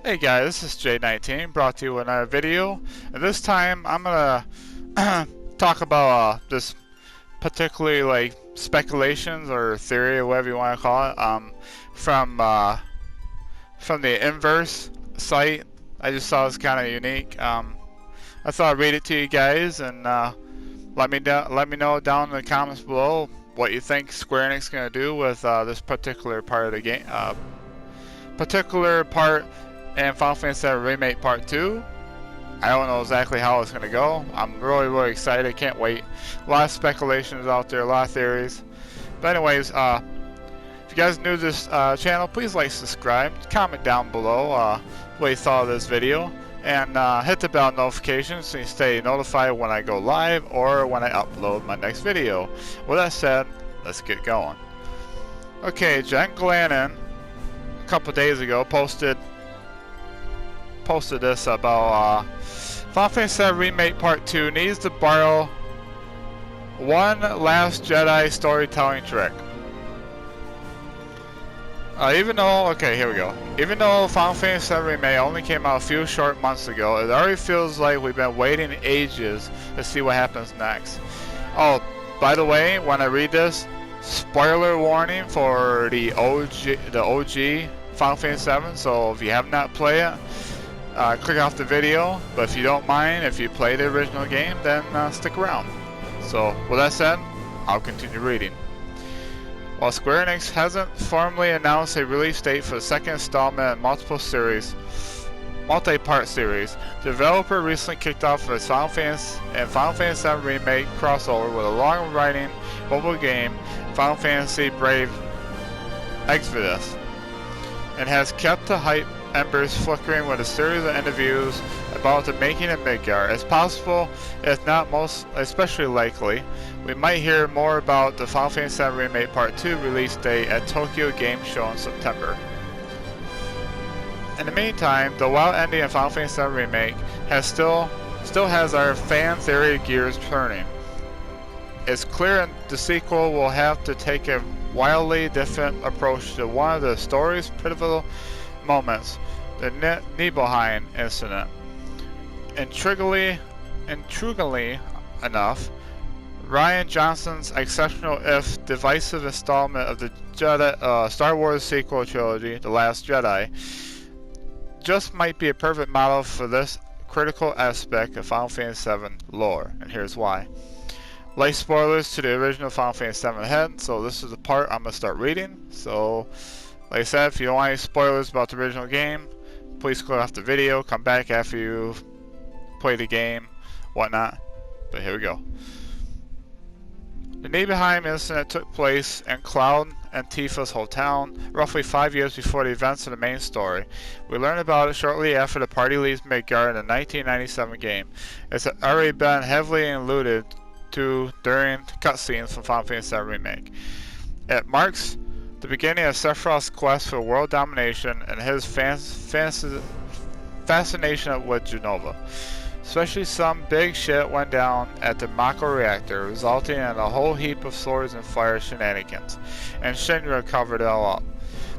Hey guys, this is J19 brought to you with another video, and this time I'm gonna talk about this particularly speculations or theory or whatever you want to call it from the Inverse site. I just saw it's kind of unique. I thought I'd read it to you guys and let me know down in the comments below what you think Square Enix is gonna do with this particular part of the game, and Final Fantasy VII Remake Part 2. I don't know exactly how it's going to go. I'm really excited. Can't wait. A lot of speculations out there, a lot of theories. But anyways, if you guys are new to this channel, please like, subscribe, comment down below what you thought of this video, and hit the bell notifications so you stay notified when I go live or when I upload my next video. With that said, let's get going. Okay, Jen Glannon a couple days ago posted this about Final Fantasy VII Remake Part 2 needs to borrow one Last Jedi storytelling trick. Even though Final Fantasy VII Remake only came out a few short months ago, it already feels like we've been waiting ages to see what happens next. Oh, by the way, when I read this, spoiler warning for the OG Final Fantasy VII, so if you have not played it, click off the video, but if you don't mind, if you play the original game, then stick around. So, with that said, I'll continue reading. While Square Enix hasn't formally announced a release date for the second installment in multi-part series, the developer recently kicked off its Final Fantasy and Final Fantasy VII Remake crossover with a long-running mobile game, Final Fantasy Brave Exvius, and has kept the hype embers flickering with a series of interviews about the making of Midgar. It's possible, if not most especially likely, we might hear more about the Final Fantasy VII Remake Part 2 release date at Tokyo Game Show in September. In the meantime, the wild ending of Final Fantasy VII Remake still has our fan theory gears turning. It's clear the sequel will have to take a wildly different approach to one of the story's pivotal moments, the Nibelheim Incident. Intriguingly enough, Rian Johnson's exceptional if divisive installment of the Star Wars sequel trilogy, The Last Jedi, just might be a perfect model for this critical aspect of Final Fantasy VII lore, and here's why. Light spoilers to the original Final Fantasy VII ahead, so this is the part I'm going to start reading. So, like I said, if you don't want any spoilers about the original game, please click off the video, come back after you've played the game, whatnot. But here we go. The Nibelheim Incident took place in Cloud and Tifa's hometown, roughly 5 years before the events of the main story. We learn about it shortly after the party leaves Midgar in the 1997 game. It's already been heavily alluded to during cutscenes from Final Fantasy VII Remake. It marks the beginning of Sephiroth's quest for world domination and his fascination with Genova. Especially some big shit went down at the Mako reactor, resulting in a whole heap of swords and fire shenanigans, and Shinra covered it all up.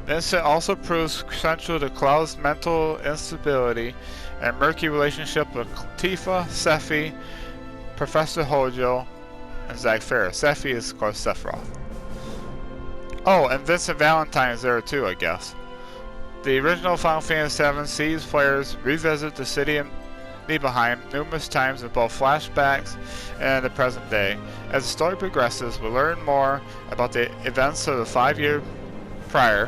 The incident also proves central to Cloud's mental instability and murky relationship with Tifa, Sephi, Professor Hojo, and Zack Ferris. Sephi is, of course, Sephiroth. Oh, and Vincent Valentine's there too, I guess. The original Final Fantasy VII sees players revisit the city of Nibelheim numerous times in both flashbacks and the present day. As the story progresses, we learn more about the events of the 5 years prior,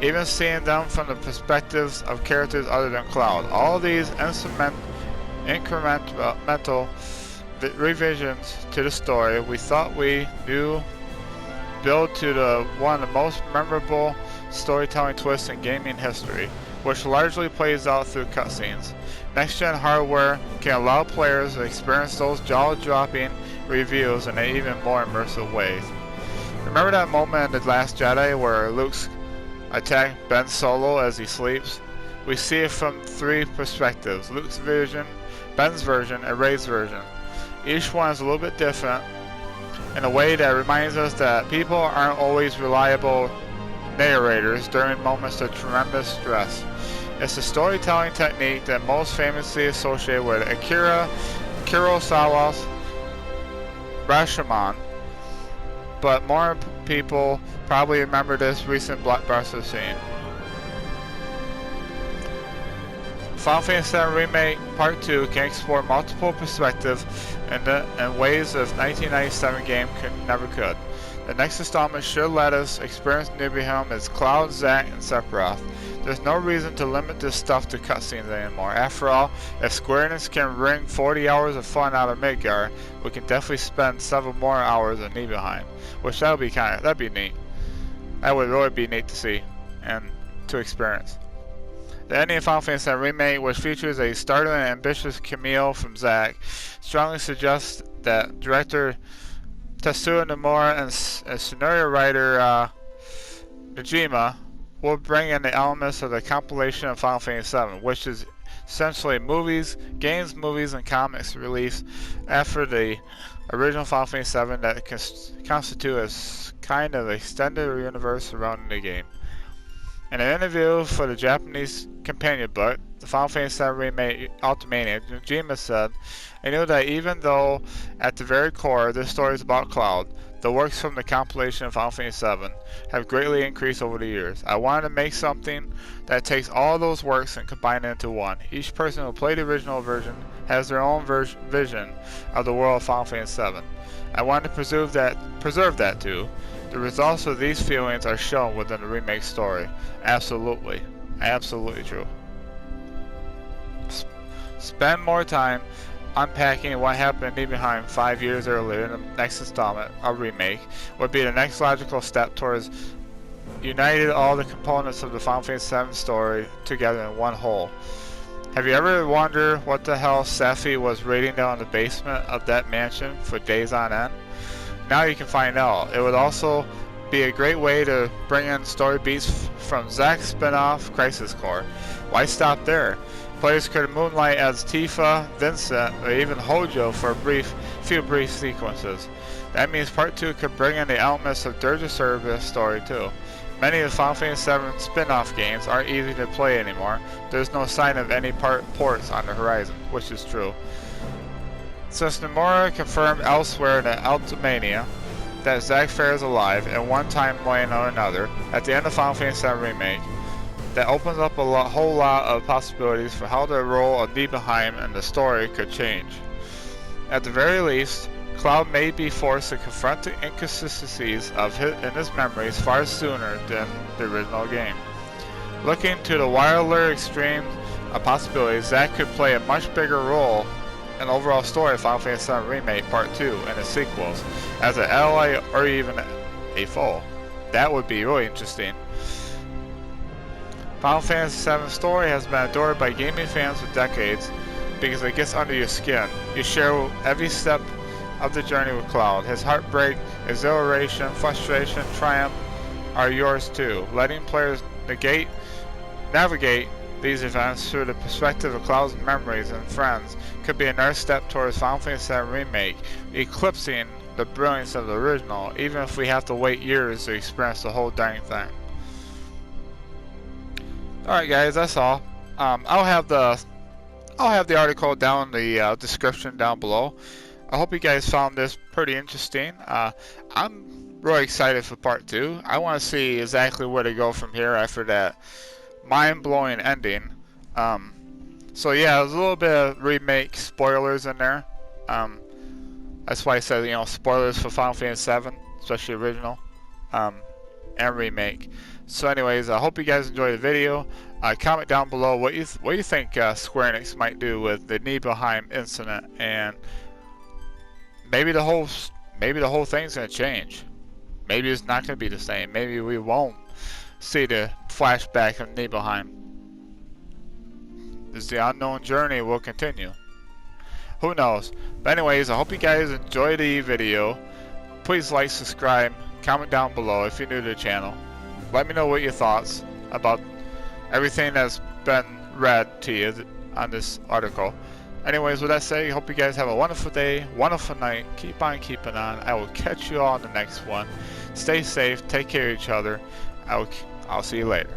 even seeing them from the perspectives of characters other than Cloud. All of these incremental revisions to the story we thought we knew build to one of the most memorable storytelling twists in gaming history, which largely plays out through cutscenes. Next-gen hardware can allow players to experience those jaw-dropping reveals in an even more immersive way. Remember that moment in The Last Jedi where Luke's attack Ben Solo as he sleeps? We see it from three perspectives: Luke's version, Ben's version, and Rey's version. Each one is a little bit different in a way that reminds us that people aren't always reliable narrators during moments of tremendous stress. It's a storytelling technique that most famously associated with Akira Kurosawa's Rashomon, but more people probably remember this recent blockbuster scene. Final Fantasy VII Remake Part 2 can explore multiple perspectives in ways the 1997 game never could. The next installment should let us experience Nibelheim as Cloud, Zack, and Sephiroth. There's no reason to limit this stuff to cutscenes anymore. After all, if Square Enix can wring 40 hours of fun out of Midgar, we can definitely spend several more hours in Nibelheim, which that'd be neat. That would really be neat to see and to experience. The ending of Final Fantasy VII Remake, which features a startling and ambitious cameo from Zack, strongly suggests that director Tetsuya Nomura and scenario writer Najima will bring in the elements of the compilation of Final Fantasy VII, which is essentially games, movies, and comics released after the original Final Fantasy VII that constitute a kind of extended universe surrounding the game. In an interview for the Japanese companion book, the Final Fantasy VII Remake Ultimania, Najima said, "I knew that even though at the very core this story is about Cloud, the works from the compilation of Final Fantasy VII have greatly increased over the years. I wanted to make something that takes all those works and combine it into one. Each person who played the original version has their own vision of the world of Final Fantasy VII. I wanted to preserve that too. The results of these feelings are shown within the remake story." Absolutely. Absolutely true. Spend more time unpacking what happened in Nibelheim 5 years earlier in the next installment, a remake, would be the next logical step towards uniting all the components of the Final Fantasy VII story together in one whole. Have you ever wondered what the hell Sephi was raiding down the basement of that mansion for days on end? Now you can find out. It would also be a great way to bring in story beats from Zack's spin-off Crisis Core. Why stop there? Players could moonlight as Tifa, Vincent, or even Hojo for a few brief sequences. That means Part 2 could bring in the elements of Dirge of Cerberus story too. Many of the Final Fantasy VII spin-off games aren't easy to play anymore. There's no sign of any ports on the horizon, which is true. Since Nomura confirmed elsewhere in the Ultimania that Zack Fair is alive in one timeline or another at the end of Final Fantasy VII Remake, that opens up a whole lot of possibilities for how the role of Nibelheim in the story could change. At the very least, Cloud may be forced to confront the inconsistencies in his memories far sooner than the original game. Looking to the wilder extreme of possibilities, Zack could play a much bigger role in the overall story of Final Fantasy VII Remake Part 2 and its sequels, as an ally or even a foe. That would be really interesting. Final Fantasy VII story has been adored by gaming fans for decades because it gets under your skin. You share every step of the journey with Cloud. His heartbreak, exhilaration, frustration, triumph are yours too. Letting players navigate these events through the perspective of Cloud's memories and friends could be another step towards Final Fantasy VII Remake, eclipsing the brilliance of the original, even if we have to wait years to experience the whole dang thing. Alright guys, that's all. I'll have the article down in the description down below. I hope you guys found this pretty interesting. I'm really excited for part 2. I want to see exactly where to go from here after that mind-blowing ending. So yeah, there's a little bit of remake spoilers in there. That's why I said, spoilers for Final Fantasy VII, especially original, and remake. So anyways, I hope you guys enjoyed the video. Comment down below what you think Square Enix might do with the Nibelheim incident, and maybe the whole thing's gonna change. Maybe it's not gonna be the same. Maybe we won't see the flashback of Nibelheim. The unknown journey will continue. Who knows? But anyways, I hope you guys enjoyed the video. Please like, subscribe, comment down below if you're new to the channel. Let me know what your thoughts about everything that's been read to you on this article. Anyways, with that said, I hope you guys have a wonderful day, wonderful night. Keep on keeping on. I will catch you all in the next one. Stay safe. Take care of each other. I'll see you later.